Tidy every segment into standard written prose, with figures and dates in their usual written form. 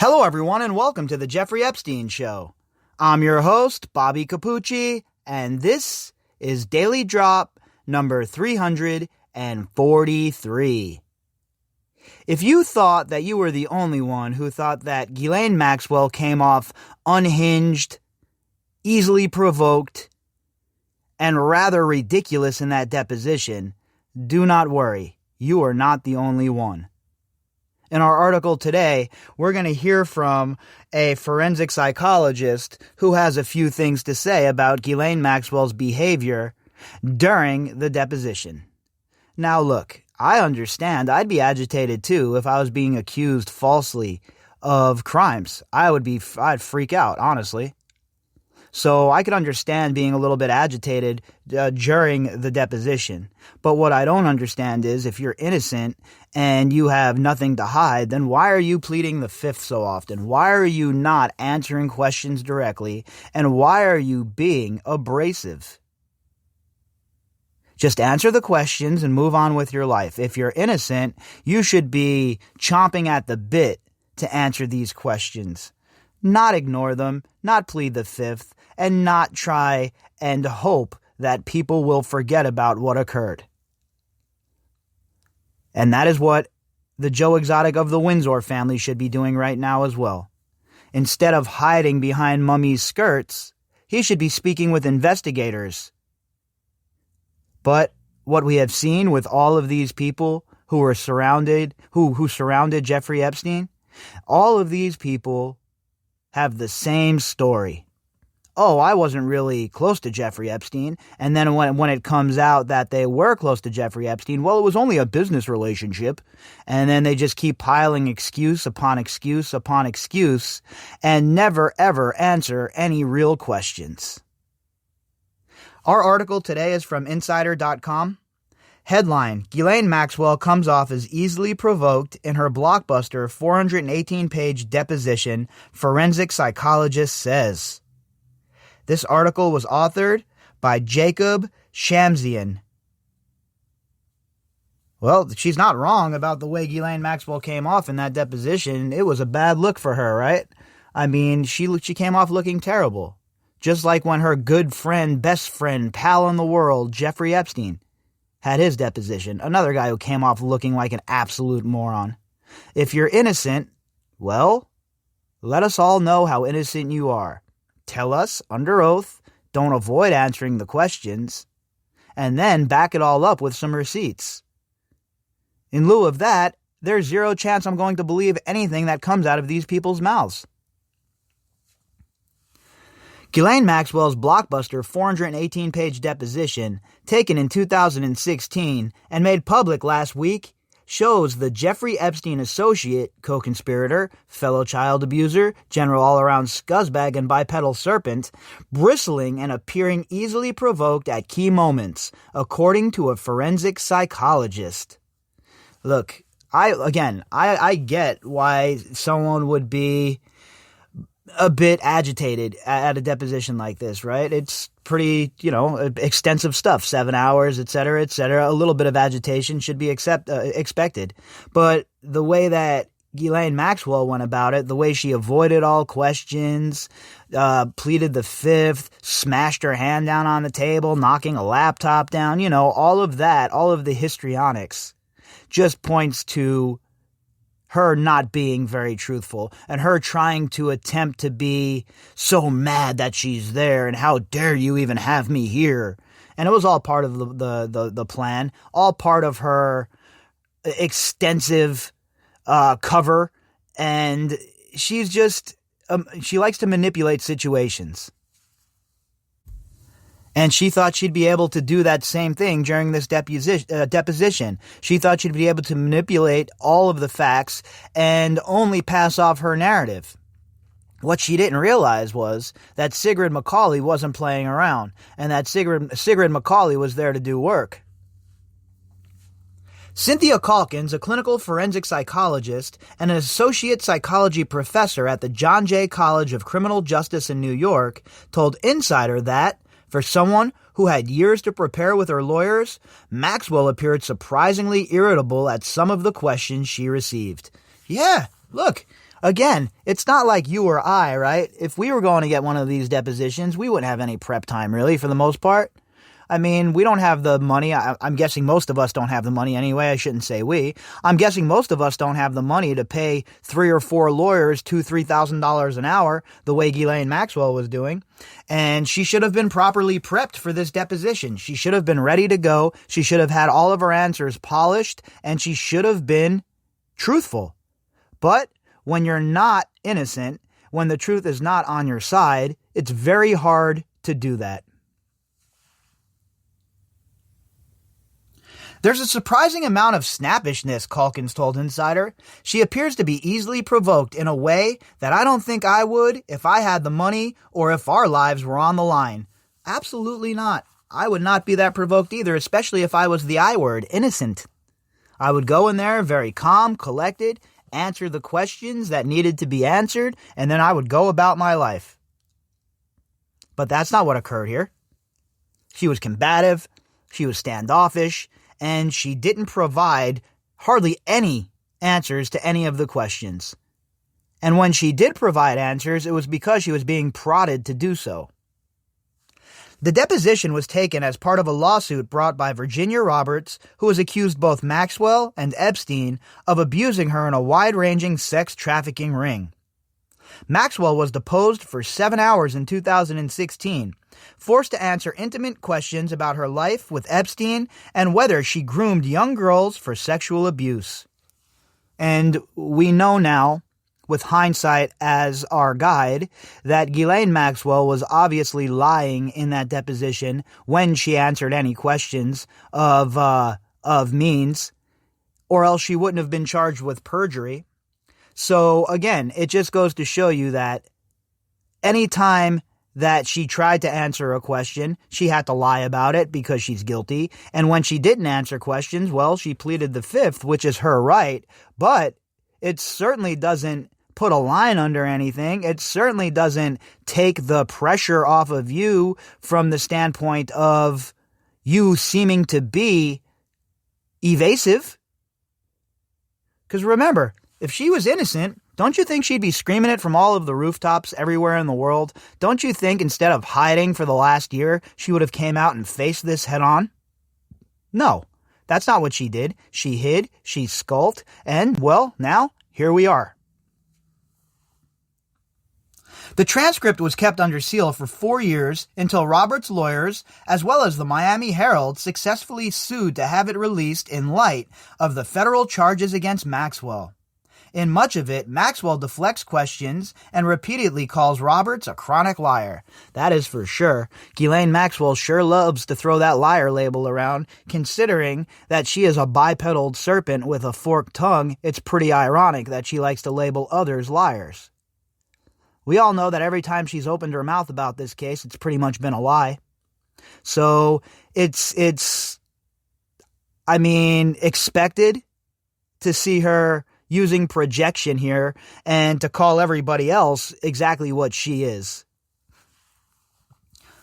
Hello, everyone, and welcome to the Jeffrey Epstein Show. I'm your host, Bobbycapucci, and this is Daily Drop number 343. If you thought that you were the only one who thought that Ghislaine Maxwell came off unhinged, easily provoked, and rather ridiculous in that deposition, do not worry. You are not the only one. In our article today, we're going to hear from a forensic psychologist who has a few things to say about Ghislaine Maxwell's behavior during the deposition. Now look, I understand I'd be agitated too if I was being accused falsely of crimes. I'd freak out, honestly. So I could understand being a little bit agitated during the deposition. But what I don't understand is if you're innocent and you have nothing to hide, then why are you pleading the fifth so often? Why are you not answering questions directly? And why are you being abrasive? Just answer the questions and move on with your life. If you're innocent, you should be chomping at the bit to answer these questions. Not ignore them, not plead the fifth, and not try and hope that people will forget about what occurred. And that is what the Joe Exotic of the Windsor family should be doing right now as well. Instead of hiding behind Mummy's skirts, he should be speaking with investigators. But what we have seen with all of these people who were surrounded Jeffrey Epstein, all of these people have the same story. Oh, I wasn't really close to Jeffrey Epstein. And then when it comes out that they were close to Jeffrey Epstein, well, it was only a business relationship. And then they just keep piling excuse upon excuse upon excuse and never, ever answer any real questions. Our article today is from Insider.com. Headline, Ghislaine Maxwell comes off as easily provoked in her blockbuster 418-page deposition, forensic psychologist says. This article was authored by Jacob Shamsian. Well, she's not wrong about the way Ghislaine Maxwell came off in that deposition. It was a bad look for her, right? I mean, she came off looking terrible. Just like when her good friend, best friend, pal in the world, Jeffrey Epstein, had his deposition. Another guy who came off looking like an absolute moron. If you're innocent, well, let us all know how innocent you are. Tell us under oath, don't avoid answering the questions, and then back it all up with some receipts. In lieu of that, there's zero chance I'm going to believe anything that comes out of these people's mouths. Ghislaine Maxwell's blockbuster 418-page deposition, taken in 2016 and made public last week, shows the Jeffrey Epstein associate, co-conspirator, fellow child abuser, general all-around scuzzbag and bipedal serpent, bristling and appearing easily provoked at key moments, according to a forensic psychologist. Look, I get why someone would be a bit agitated at a deposition like this, right? It's pretty, extensive stuff, 7 hours, et cetera, et cetera. A little bit of agitation should be expected. But the way that Ghislaine Maxwell went about it, the way she avoided all questions, pleaded the fifth, smashed her hand down on the table, knocking a laptop down, all of that, all of the histrionics just points to her not being very truthful and her trying to attempt to be so mad that she's there and how dare you even have me here. And it was all part of the plan, all part of her extensive cover. And she's just, she likes to manipulate situations. And she thought she'd be able to do that same thing during this deposition. She thought she'd be able to manipulate all of the facts and only pass off her narrative. What she didn't realize was that Sigrid Macaulay wasn't playing around, and that Sigrid Macaulay was there to do work. Cynthia Calkins, a clinical forensic psychologist and an associate psychology professor at the John Jay College of Criminal Justice in New York, told Insider that, for someone who had years to prepare with her lawyers, Maxwell appeared surprisingly irritable at some of the questions she received. Yeah, look, Again, it's not like you or I, right? If we were going to get one of these depositions, we wouldn't have any prep time, really, for the most part. I mean, we don't have the money. I'm guessing most of us don't have the money anyway. I shouldn't say we. I'm guessing most of us don't have the money to pay 3 or 4 lawyers $2,000-$3,000 an hour the way Ghislaine Maxwell was doing. And she should have been properly prepped for this deposition. She should have been ready to go. She should have had all of her answers polished, and she should have been truthful. But when you're not innocent, when the truth is not on your side, it's very hard to do that. There's a surprising amount of snappishness, Calkins told Insider. She appears to be easily provoked in a way that I don't think I would if I had the money or if our lives were on the line. Absolutely not. I would not be that provoked either, especially if I was the I word, innocent. I would go in there very calm, collected, answer the questions that needed to be answered, and then I would go about my life. But that's not what occurred here. She was combative, she was standoffish, and she didn't provide hardly any answers to any of the questions. And when she did provide answers, it was because she was being prodded to do so. The deposition was taken as part of a lawsuit brought by Virginia Roberts, who has accused both Maxwell and Epstein of abusing her in a wide-ranging sex trafficking ring. Maxwell was deposed for 7 hours in 2016, forced to answer intimate questions about her life with Epstein and whether she groomed young girls for sexual abuse. And we know now, with hindsight as our guide, that Ghislaine Maxwell was obviously lying in that deposition when she answered any questions of means, or else she wouldn't have been charged with perjury. So again, it just goes to show you that anytime that she tried to answer a question, she had to lie about it because she's guilty. And when she didn't answer questions, well, she pleaded the fifth, which is her right. But it certainly doesn't put a line under anything. It certainly doesn't take the pressure off of you from the standpoint of you seeming to be evasive. Because remember, if she was innocent, don't you think she'd be screaming it from all of the rooftops everywhere in the world? Don't you think instead of hiding for the last year, she would have came out and faced this head on? No, that's not what she did. She hid, she skulked, and, well, now, here we are. The transcript was kept under seal for 4 years until Roberts' lawyers, as well as the Miami Herald, successfully sued to have it released in light of the federal charges against Maxwell. In much of it, Maxwell deflects questions and repeatedly calls Roberts a chronic liar. That is for sure. Ghislaine Maxwell sure loves to throw that liar label around. Considering that she is a bipedal serpent with a forked tongue, it's pretty ironic that she likes to label others liars. We all know that every time she's opened her mouth about this case, it's pretty much been a lie. So it's expected to see her using projection here and to call everybody else exactly what she is.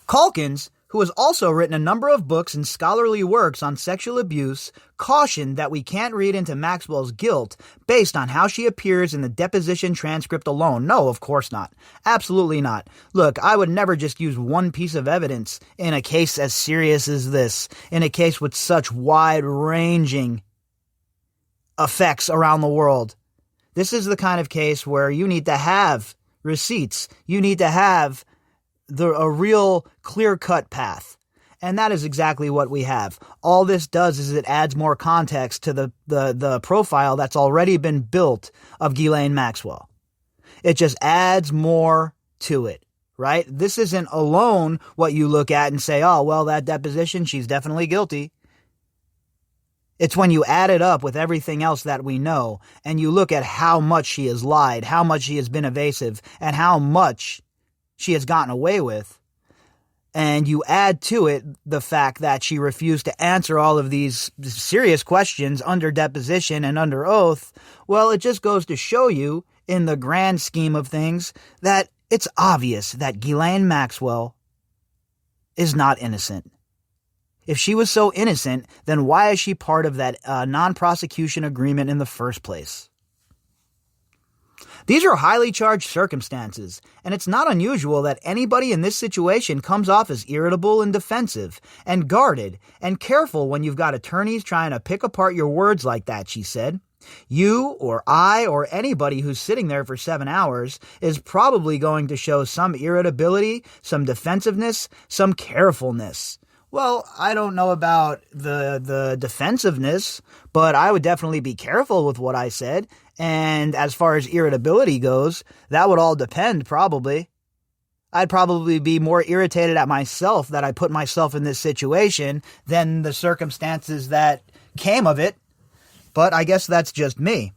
Calkins, who has also written a number of books and scholarly works on sexual abuse, cautioned that we can't read into Maxwell's guilt based on how she appears in the deposition transcript alone. No, of course not. Absolutely not. Look, I would never just use one piece of evidence in a case as serious as this, in a case with such wide-ranging effects around the world. This is the kind of case where you need to have receipts. You need to have a real clear-cut path. And that is exactly what we have. All this does is it adds more context to the profile that's already been built of Ghislaine Maxwell. It just adds more to it, right? This isn't alone what you look at and say, oh, well, that deposition, she's definitely guilty. It's when you add it up with everything else that we know, and you look at how much she has lied, how much she has been evasive, and how much she has gotten away with, and you add to it the fact that she refused to answer all of these serious questions under deposition and under oath, well, it just goes to show you, in the grand scheme of things, that it's obvious that Ghislaine Maxwell is not innocent. If she was so innocent, then why is she part of that non-prosecution agreement in the first place? These are highly charged circumstances, and it's not unusual that anybody in this situation comes off as irritable and defensive, and guarded, and careful when you've got attorneys trying to pick apart your words like that, she said. You or I or anybody who's sitting there for 7 hours is probably going to show some irritability, some defensiveness, some carefulness. Well, I don't know about the defensiveness, but I would definitely be careful with what I said. And as far as irritability goes, that would all depend, probably. I'd probably be more irritated at myself that I put myself in this situation than the circumstances that came of it. But I guess that's just me.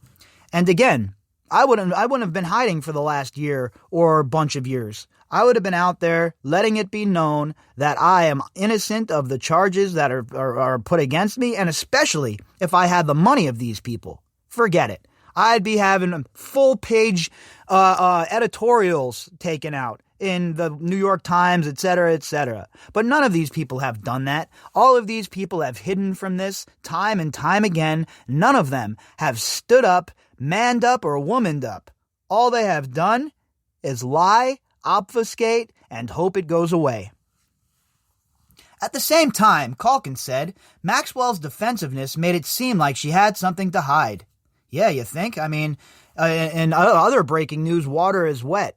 And again, I wouldn't have been hiding for the last year or bunch of years. I would have been out there letting it be known that I am innocent of the charges that are put against me, and especially if I had the money of these people. Forget it. I'd be having full-page editorials taken out in the New York Times, etc., etc. But none of these people have done that. All of these people have hidden from this time and time again. None of them have stood up, manned up, or womaned up. All they have done is lie, obfuscate, and hope it goes away. At the same time, Calkins said, Maxwell's defensiveness made it seem like she had something to hide. Yeah, you think? I mean, in other breaking news, water is wet.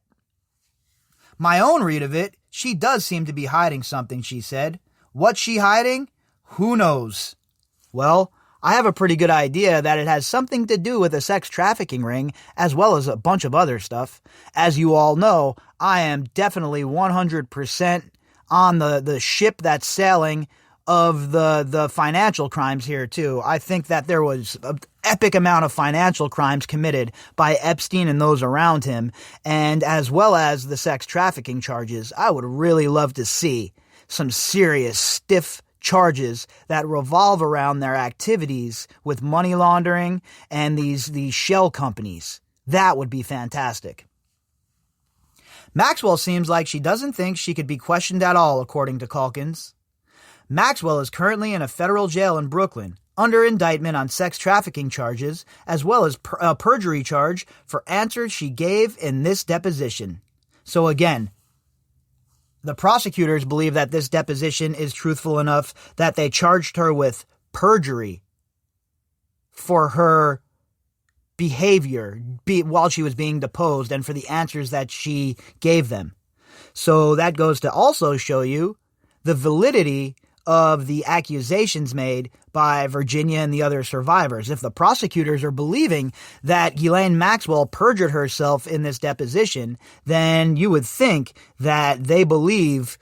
My own read of it, she does seem to be hiding something, she said. What's she hiding? Who knows? Well, I have a pretty good idea that it has something to do with a sex trafficking ring, as well as a bunch of other stuff. As you all know, I am definitely 100% on the ship that's sailing of the financial crimes here, too. I think that there was an epic amount of financial crimes committed by Epstein and those around him, and as well as the sex trafficking charges. I would really love to see some serious, stiff charges that revolve around their activities with money laundering and these shell companies. That would be fantastic. Maxwell seems like she doesn't think she could be questioned at all, according to Calkins. Maxwell is currently in a federal jail in Brooklyn, under indictment on sex trafficking charges, as well as a perjury charge for answers she gave in this deposition. So again, the prosecutors believe that this deposition is truthful enough that they charged her with perjury for her behavior while she was being deposed and for the answers that she gave them. So that goes to also show you the validity of the accusations made by Virginia and the other survivors. If the prosecutors are believing that Ghislaine Maxwell perjured herself in this deposition, then you would think that they believe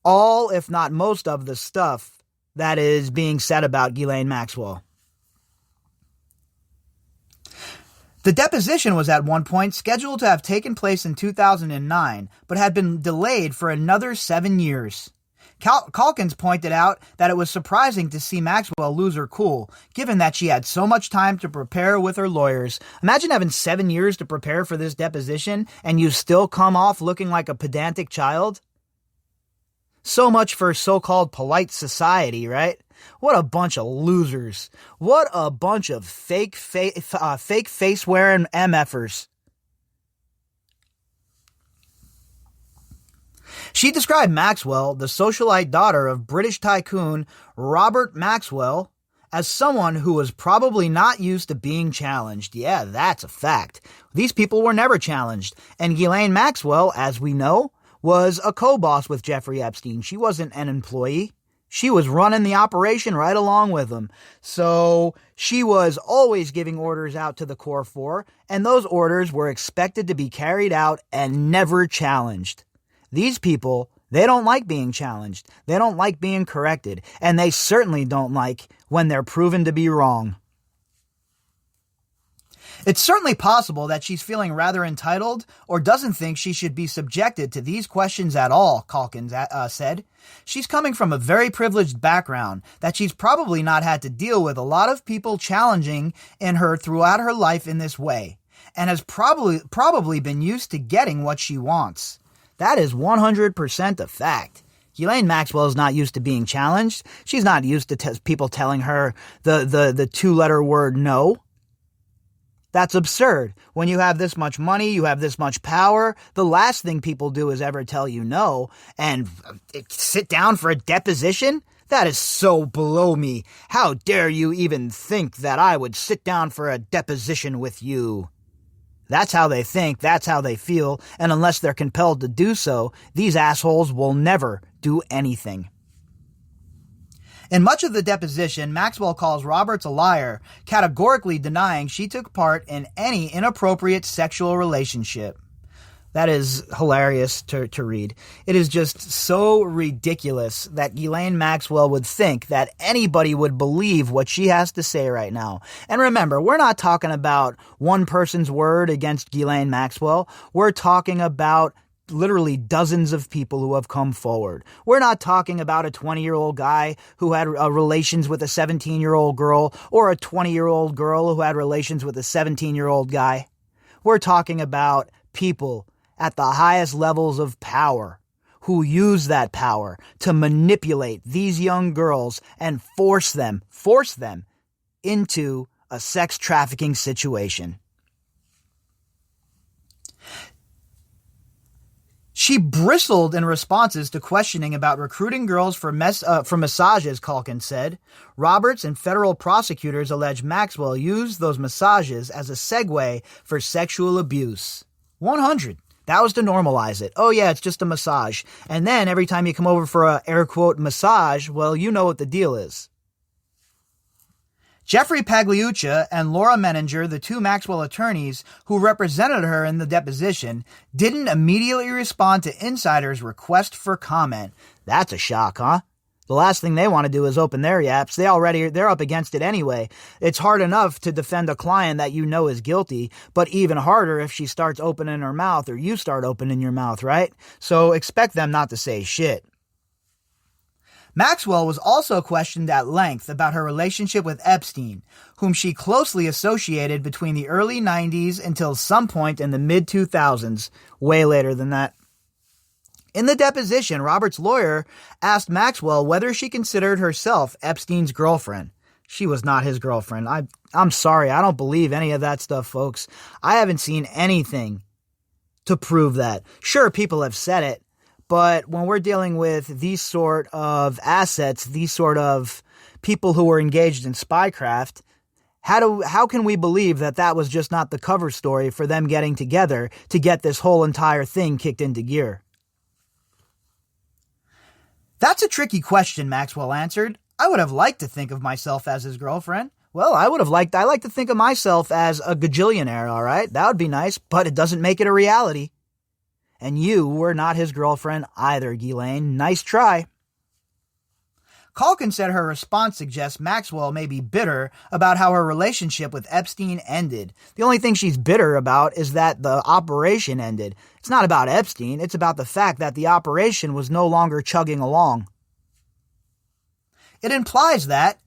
all, if not most, of the stuff that is being said about Ghislaine Maxwell. The deposition was at one point scheduled to have taken place in 2009, but had been delayed for another 7 years. Calkins pointed out that it was surprising to see Maxwell lose her cool, given that she had so much time to prepare with her lawyers. Imagine having 7 years to prepare for this deposition, and you still come off looking like a pedantic child? So much for so-called polite society, right? What a bunch of losers. What a bunch of fake face-wearing MFers. She described Maxwell, the socialite daughter of British tycoon Robert Maxwell, as someone who was probably not used to being challenged. Yeah, that's a fact. These people were never challenged. And Ghislaine Maxwell, as we know, was a co-boss with Jeffrey Epstein. She wasn't an employee. She was running the operation right along with him. So she was always giving orders out to the Core Four, and those orders were expected to be carried out and never challenged. These people, they don't like being challenged. They don't like being corrected. And they certainly don't like when they're proven to be wrong. It's certainly possible that she's feeling rather entitled or doesn't think she should be subjected to these questions at all, Calkins said. She's coming from a very privileged background that she's probably not had to deal with a lot of people challenging in her throughout her life in this way, and has probably been used to getting what she wants. That is 100% a fact. Ghislaine Maxwell is not used to being challenged. She's not used to people telling her the two-letter word no. That's absurd. When you have this much money, you have this much power, the last thing people do is ever tell you no and sit down for a deposition? That is so below me. How dare you even think that I would sit down for a deposition with you? That's how they think, that's how they feel, and unless they're compelled to do so, these assholes will never do anything. In much of the deposition, Maxwell calls Roberts a liar, categorically denying she took part in any inappropriate sexual relationship. That is hilarious to read. It is just so ridiculous that Ghislaine Maxwell would think that anybody would believe what she has to say right now. And remember, we're not talking about one person's word against Ghislaine Maxwell. We're talking about literally dozens of people who have come forward. We're not talking about a 20-year-old guy who had relations with a 17-year-old girl or a 20-year-old girl who had relations with a 17-year-old guy. We're talking about people at the highest levels of power who use that power to manipulate these young girls and force them into a sex trafficking situation. She bristled in responses to questioning about recruiting girls for massages, Calkins said. Roberts and federal prosecutors allege Maxwell used those massages as a segue for sexual abuse. 100. That was to normalize it. Oh yeah, it's just a massage. And then every time you come over for a air quote massage, well, you know what the deal is. Jeffrey Pagliuca and Laura Menninger, the two Maxwell attorneys who represented her in the deposition, didn't immediately respond to insiders' request for comment. That's a shock, huh? The last thing they want to do is open their yaps. They're up against it anyway. It's hard enough to defend a client that you know is guilty, but even harder if she starts opening her mouth or you start opening your mouth, right? So expect them not to say shit. Maxwell was also questioned at length about her relationship with Epstein, whom she closely associated between the early 90s until some point in the mid-2000s, way later than that. In the deposition, Robert's lawyer asked Maxwell whether she considered herself Epstein's girlfriend. She was not his girlfriend. I'm sorry, I don't believe any of that stuff, folks. I haven't seen anything to prove that. Sure, people have said it, but when we're dealing with these sort of assets, these sort of people who are engaged in spycraft, how can we believe that that was just not the cover story for them getting together to get this whole entire thing kicked into gear? That's a tricky question, Maxwell answered. I would have liked to think of myself as his girlfriend. Well, I like to think of myself as a gajillionaire, all right? That would be nice, but it doesn't make it a reality. And you were not his girlfriend either, Ghislaine. Nice try. Calkins said her response suggests Maxwell may be bitter about how her relationship with Epstein ended. The only thing she's bitter about is that the operation ended. It's not about Epstein, it's about the fact that the operation was no longer chugging along. It implies that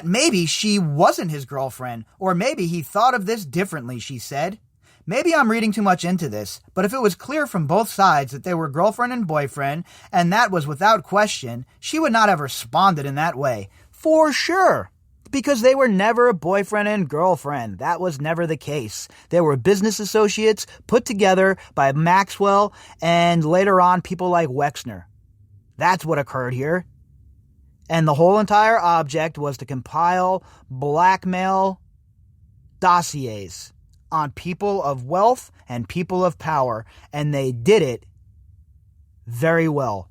maybe she wasn't his girlfriend, or maybe he thought of this differently, she said. Maybe I'm reading too much into this, but if it was clear from both sides that they were girlfriend and boyfriend, and that was without question, she would not have responded in that way. For sure. Because they were never boyfriend and girlfriend. That was never the case. They were business associates put together by Maxwell and later on people like Wexner. That's what occurred here. And the whole entire object was to compile blackmail dossiers on people of wealth and people of power, and they did it very well.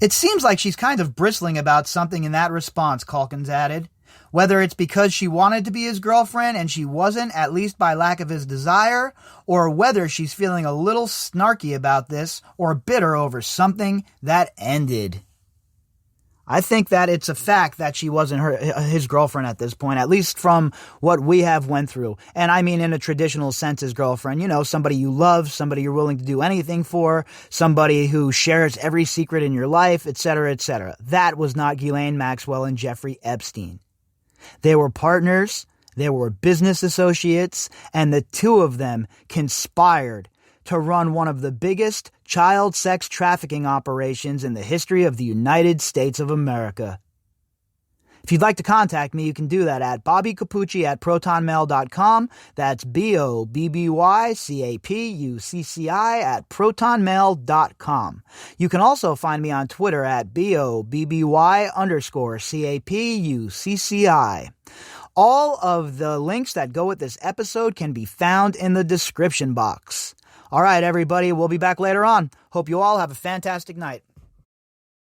It seems like she's kind of bristling about something in that response, Calkins added. Whether it's because she wanted to be his girlfriend and she wasn't, at least by lack of his desire, or whether she's feeling a little snarky about this or bitter over something that ended. I think that it's a fact that she wasn't his girlfriend at this point, at least from what we have went through. And I mean in a traditional sense his girlfriend, somebody you love, somebody you're willing to do anything for, somebody who shares every secret in your life, etc., etc. That was not Ghislaine Maxwell and Jeffrey Epstein. They were partners, they were business associates, and the two of them conspired to run one of the biggest child sex trafficking operations in the history of the United States of America. If you'd like to contact me, you can do that at bobbycapucci@protonmail.com. That's BOBBYCAPUCCI@protonmail.com. You can also find me on Twitter at BOBBY_CAPUCCI. All of the links that go with this episode can be found in the description box. All right, everybody, we'll be back later on. Hope you all have a fantastic night.